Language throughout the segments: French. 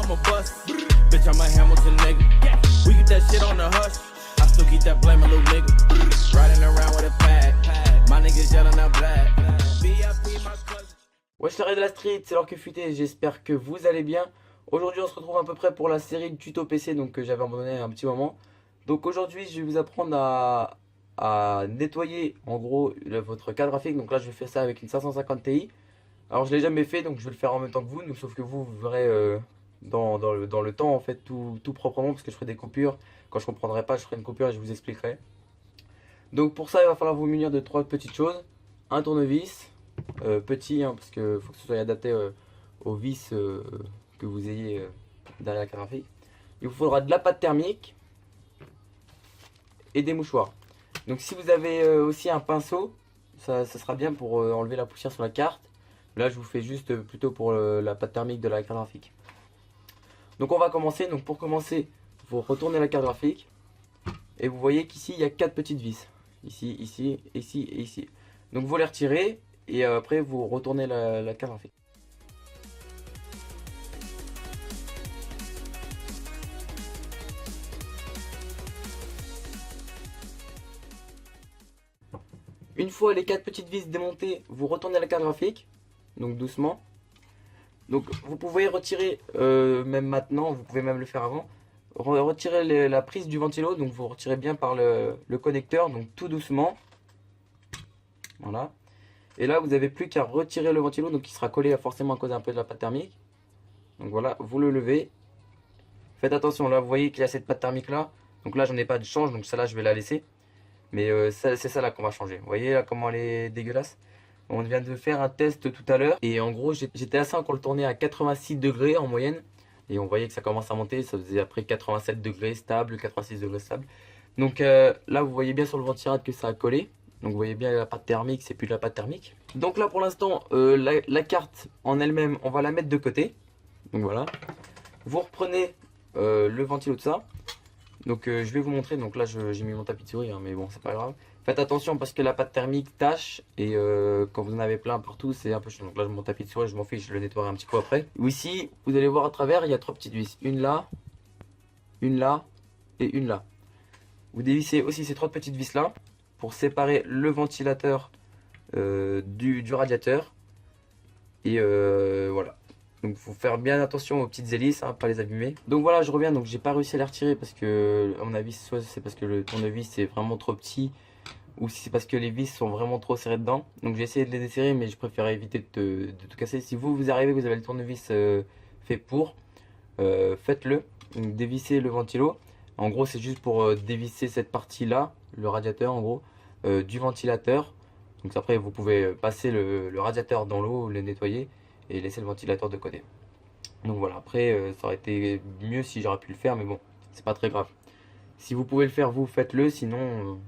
I'm a bust. Bitch, I'm a Hamilton nigga. We get that shit on the hush. I still keep that blame, a little nigga. Riding around with a pad. My niggas yelling out black. VIP, my cousin. Wesh les de la street, c'est l'heure que futé, j'espère que vous allez bien. Aujourd'hui on se retrouve à peu près pour la série de tuto PC donc que j'avais abandonné un petit moment. Donc aujourd'hui je vais vous apprendre à nettoyer en gros votre carte graphique. Donc là je vais faire ça avec une 550 Ti. Alors je l'ai jamais fait donc je vais le faire en même temps que vous. Donc, sauf que vous verrez dans le temps en fait tout proprement, parce que je ferai des coupures. Quand je comprendrai pas je ferai une coupure et je vous expliquerai. Donc pour ça il va falloir vous munir de trois petites choses. Un tournevis. Petit parce que faut que ce soit adapté aux vis que vous ayez derrière la carte graphique. Il vous faudra de la pâte thermique et des mouchoirs. Donc si vous avez aussi un pinceau, ça sera bien pour enlever la poussière sur la carte. Là je vous fais juste plutôt pour la pâte thermique de la carte graphique. Donc on va commencer. Donc pour commencer, vous retournez la carte graphique et vous voyez qu'ici il y a 4 petites vis. Ici, ici, ici et ici. Donc vous les retirez. Et après vous retournez la carte graphique. Une fois les 4 petites vis démontées, vous retournez la carte graphique. Donc doucement. Donc vous pouvez retirer, même maintenant, vous pouvez même le faire avant. Retirer la prise du ventilo. Donc vous retirez bien par le connecteur. Donc tout doucement. Voilà. Et là, vous n'avez plus qu'à retirer le ventilo, donc il sera collé forcément à cause un peu de la pâte thermique. Donc voilà, vous le levez. Faites attention, là, vous voyez qu'il y a cette pâte thermique là. Donc là, j'en ai pas de change, donc celle-là, je vais la laisser. Mais c'est celle-là qu'on va changer. Vous voyez là comment elle est dégueulasse. On vient de faire un test tout à l'heure. Et en gros, j'étais à 5, on le tournait à 86 degrés en moyenne. Et on voyait que ça commence à monter. Ça faisait après 87 degrés stable, 86 degrés stable. Donc là, vous voyez bien sur le ventirail que ça a collé. Donc vous voyez bien la pâte thermique, c'est plus de la pâte thermique. Donc là pour l'instant, la carte en elle-même, on va la mettre de côté. Donc voilà. Vous reprenez le ventilo de ça. Donc je vais vous montrer. Donc là j'ai mis mon tapis de souris, hein, mais bon c'est pas grave. Faites attention parce que la pâte thermique tâche. Et quand vous en avez plein partout, c'est un peu chiant. Donc là mon tapis de souris, je m'en fiche, je le nettoierai un petit peu après. Ici, vous allez voir à travers, il y a 3 petites vis. Une là et une là. Vous dévissez aussi ces 3 petites vis là pour séparer le ventilateur du radiateur. Et voilà. Donc il faut faire bien attention aux petites hélices, hein, pas les abîmer. Donc voilà, je reviens. Donc j'ai pas réussi à les retirer parce que, à mon avis, soit c'est parce que le tournevis est vraiment trop petit, ou si c'est parce que les vis sont vraiment trop serrées dedans. Donc j'ai essayé de les desserrer, mais je préfère éviter de tout casser. Si vous arrivez, vous avez le tournevis fait pour, faites-le. Donc dévissez le ventilo. En gros, c'est juste pour dévisser cette partie-là, le radiateur en gros, du ventilateur. Donc après, vous pouvez passer le radiateur dans l'eau, le nettoyer et laisser le ventilateur de côté. Donc voilà, après, ça aurait été mieux si j'aurais pu le faire, mais bon, c'est pas très grave. Si vous pouvez le faire, vous faites-le, sinon,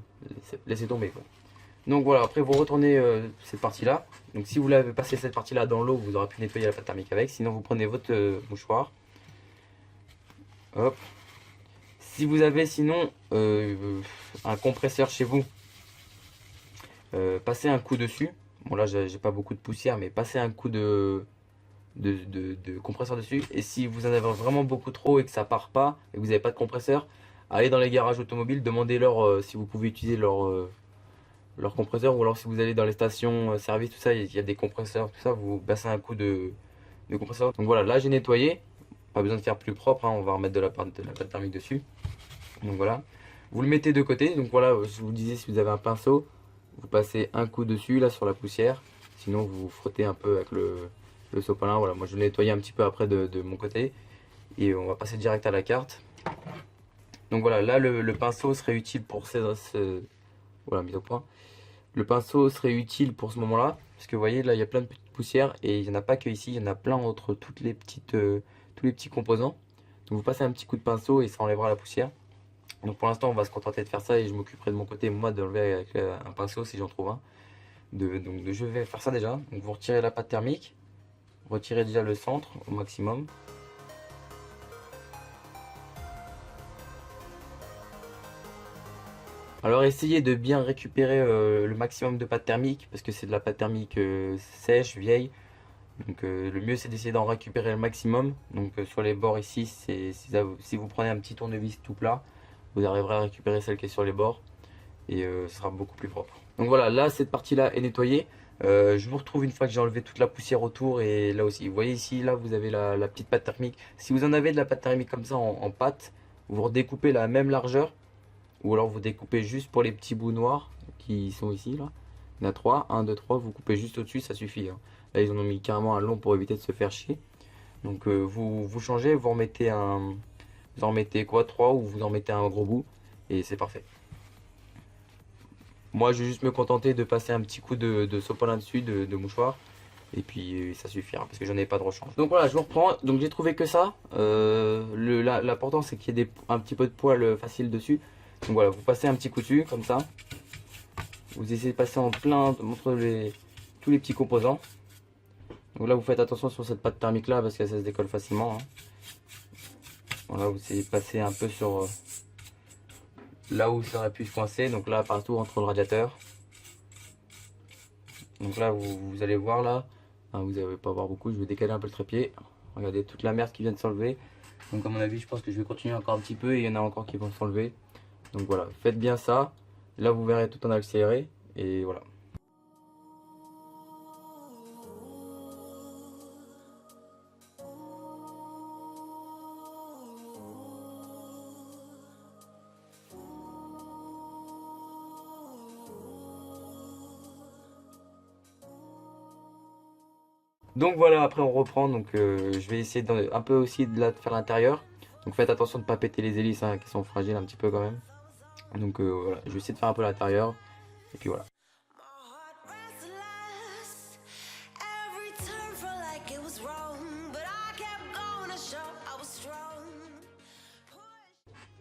laissez tomber, quoi. Donc voilà, après vous retournez cette partie-là. Donc si vous l'avez passé cette partie-là dans l'eau, vous aurez pu nettoyer la pâte thermique avec. Sinon, vous prenez votre mouchoir. Hop. Si vous avez sinon un compresseur chez vous, passez un coup dessus. Bon là j'ai pas beaucoup de poussière, mais passez un coup de compresseur dessus. Et si vous en avez vraiment beaucoup trop et que ça part pas et que vous n'avez pas de compresseur, allez dans les garages automobiles, demandez-leur si vous pouvez utiliser leur compresseur. Ou alors si vous allez dans les stations service, tout ça, il y a des compresseurs, tout ça, vous passez un coup de compresseur. Donc voilà, là j'ai nettoyé. Pas besoin de faire plus propre, hein, on va remettre de la pâte thermique dessus. Donc voilà, vous le mettez de côté. Donc voilà, je vous disais, si vous avez un pinceau, vous passez un coup dessus là sur la poussière. Sinon vous frottez un peu avec le sopalin. Voilà, moi je l'ai nettoyé un petit peu après de mon côté. Et on va passer direct à la carte. Donc voilà, là le pinceau serait utile pour voilà, mise au point. Le pinceau serait utile pour ce moment là, parce que vous voyez là il y a plein de petites poussières. Et il n'y en a pas que ici, il y en a plein entre tous les petits composants. Donc vous passez un petit coup de pinceau et ça enlèvera la poussière. Donc pour l'instant on va se contenter de faire ça et je m'occuperai de mon côté moi d'enlever avec un pinceau si j'en trouve un. Donc je vais faire ça déjà. Donc vous retirez la pâte thermique, retirez déjà le centre au maximum. Alors essayez de bien récupérer le maximum de pâte thermique parce que c'est de la pâte thermique sèche, vieille. Donc le mieux c'est d'essayer d'en récupérer le maximum. Donc sur les bords ici, si vous prenez un petit tournevis tout plat, vous arriverez à récupérer celle qui est sur les bords et ce sera beaucoup plus propre. Donc voilà, là cette partie là est nettoyée. Je vous retrouve une fois que j'ai enlevé toute la poussière autour et là aussi. Vous voyez ici, là vous avez la petite pâte thermique. Si vous en avez de la pâte thermique comme ça en pâte, vous redécoupez la même largeur ou alors vous découpez juste pour les petits bouts noirs qui sont ici là. Il y en a 3, 1, 2, 3, vous coupez juste au-dessus, ça suffit. Hein. Là ils en ont mis carrément un long pour éviter de se faire chier. Donc vous changez, vous en remettez quoi, 3 ou vous en mettez un gros bout et c'est parfait. Moi je vais juste me contenter de passer un petit coup de sopalin dessus, de mouchoir. Et puis ça suffira parce que j'en ai pas de rechange. Donc voilà, je vous reprends. Donc j'ai trouvé que ça. L'important c'est qu'il y ait un petit peu de poils facile dessus. Donc voilà, vous passez un petit coup dessus comme ça. Vous essayez de passer en plein entre tous les petits composants. Donc là vous faites attention sur cette pâte thermique là parce que ça se décolle facilement. Hein. Voilà, vous essayez de passer un peu sur là où ça aurait pu se coincer. Donc là partout entre le radiateur. Donc là vous allez voir là. Hein, vous n'allez pas voir beaucoup, je vais décaler un peu le trépied. Regardez toute la merde qui vient de s'enlever. Donc à mon avis je pense que je vais continuer encore un petit peu et il y en a encore qui vont s'enlever. Donc voilà, faites bien ça. Là vous verrez tout en accéléré et voilà. Donc voilà, après on reprend, donc je vais essayer un peu aussi de faire l'intérieur. Donc faites attention de ne pas péter les hélices hein, qui sont fragiles un petit peu quand même. Donc voilà, je vais essayer de faire un peu l'intérieur. Et puis voilà.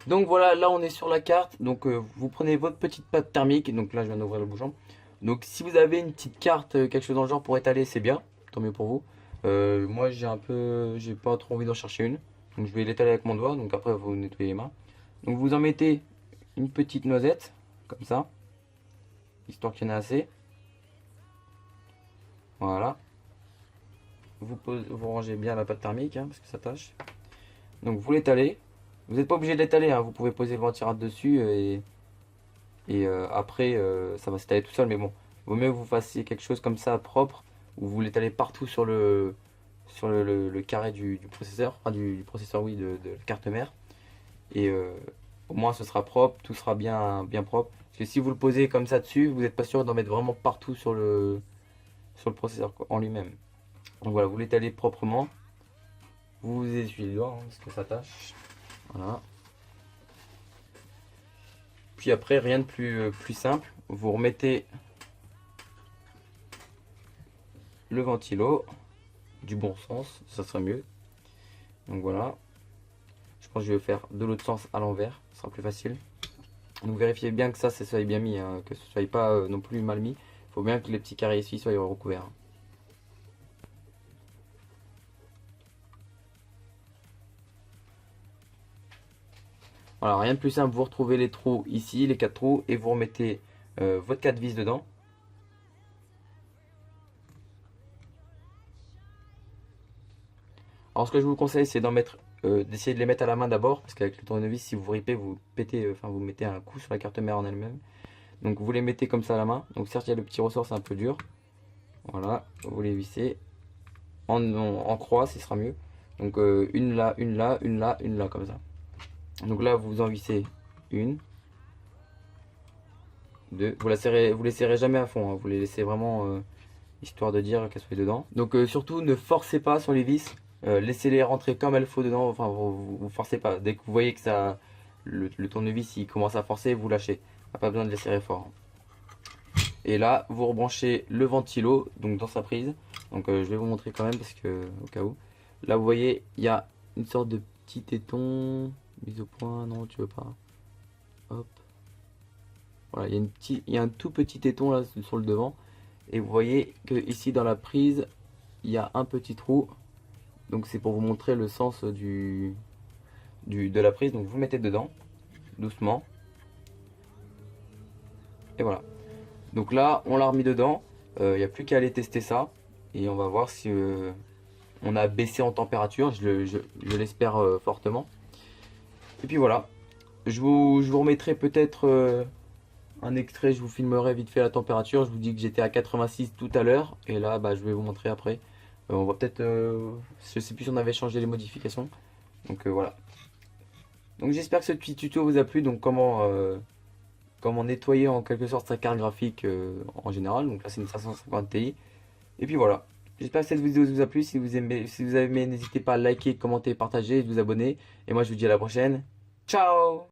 Donc voilà, là on est sur la carte. Donc vous prenez votre petite pâte thermique. Donc là je viens d'ouvrir le bouchon. Donc si vous avez une petite carte, quelque chose dans le genre pour étaler, c'est bien. Tant mieux pour vous. Moi j'ai pas trop envie d'en chercher une. Donc je vais l'étaler avec mon doigt. Donc après vous nettoyez les mains. Donc vous en mettez une petite noisette. Comme ça. Histoire qu'il y en ait assez. Voilà. Vous rangez bien la pâte thermique hein, parce que ça tâche. Donc vous l'étalez. Vous n'êtes pas obligé de l'étaler, hein. Vous pouvez poser le ventirail dessus et après ça va s'étaler tout seul. Mais bon, vaut mieux que vous fassiez quelque chose comme ça propre où vous l'étalez partout sur le carré du processeur, enfin du processeur oui de la carte mère. Et au moins ce sera propre, tout sera bien propre. Parce que si vous le posez comme ça dessus, vous n'êtes pas sûr d'en mettre vraiment partout sur le processeur quoi, en lui-même. Donc voilà, vous l'étalez proprement. Vous essuyez le doigt hein, parce que ça tâche. Voilà. Puis après, rien de plus simple. Vous remettez le ventilo du bon sens, ça sera mieux. Donc voilà. Je pense que je vais faire de l'autre sens à l'envers, ce sera plus facile. Donc vérifiez bien que ça soit bien mis, hein, que ce soit pas non plus mal mis. Il faut bien que les petits carrés ici soient recouverts. Voilà, rien de plus simple, vous retrouvez les trous ici, les 4 trous, et vous remettez votre 4 vis dedans. Alors ce que je vous conseille, c'est d'essayer de les mettre à la main d'abord, parce qu'avec le tournevis, si vous ripez, vous pétez, enfin vous mettez un coup sur la carte mère en elle-même. Donc vous les mettez comme ça à la main. Donc certes, il y a le petit ressort, c'est un peu dur. Voilà, vous les vissez en croix, ce sera mieux. Donc une là, une là, une là, une là, comme ça. Donc là, vous en vissez une, deux. Vous les serrez jamais à fond, hein. Vous les laissez vraiment histoire de dire qu'elles soient dedans. Donc surtout, ne forcez pas sur les vis. Laissez-les rentrer comme il faut dedans. Enfin, vous forcez pas. Dès que vous voyez que le tournevis il commence à forcer, vous lâchez. Pas besoin de les serrer fort. Et là, vous rebranchez le ventilo donc dans sa prise. Donc je vais vous montrer quand même parce que au cas où. Là, vous voyez, il y a une sorte de petit téton. Mise au point, non, tu veux pas. Hop. Voilà, il y a un tout petit téton là sur le devant. Et vous voyez que ici dans la prise, il y a un petit trou. Donc c'est pour vous montrer le sens de la prise. Donc vous mettez dedans, doucement. Et voilà. Donc là, on l'a remis dedans. Il n'y a plus qu'à aller tester ça. Et on va voir si on a baissé en température. Je l'espère fortement. Et puis voilà. Je vous remettrai peut-être un extrait. Je vous filmerai vite fait la température. Je vous dis que j'étais à 86 tout à l'heure. Et là, bah, je vais vous montrer après. On va peut-être... je sais plus si on avait changé les modifications. Donc voilà. Donc j'espère que ce petit tuto vous a plu. Donc comment nettoyer en quelque sorte sa carte graphique en général. Donc là c'est une 550 Ti. Et puis voilà. J'espère que cette vidéo vous a plu. Si vous avez aimé, n'hésitez pas à liker, commenter, partager et de vous abonner. Et moi je vous dis à la prochaine. Ciao!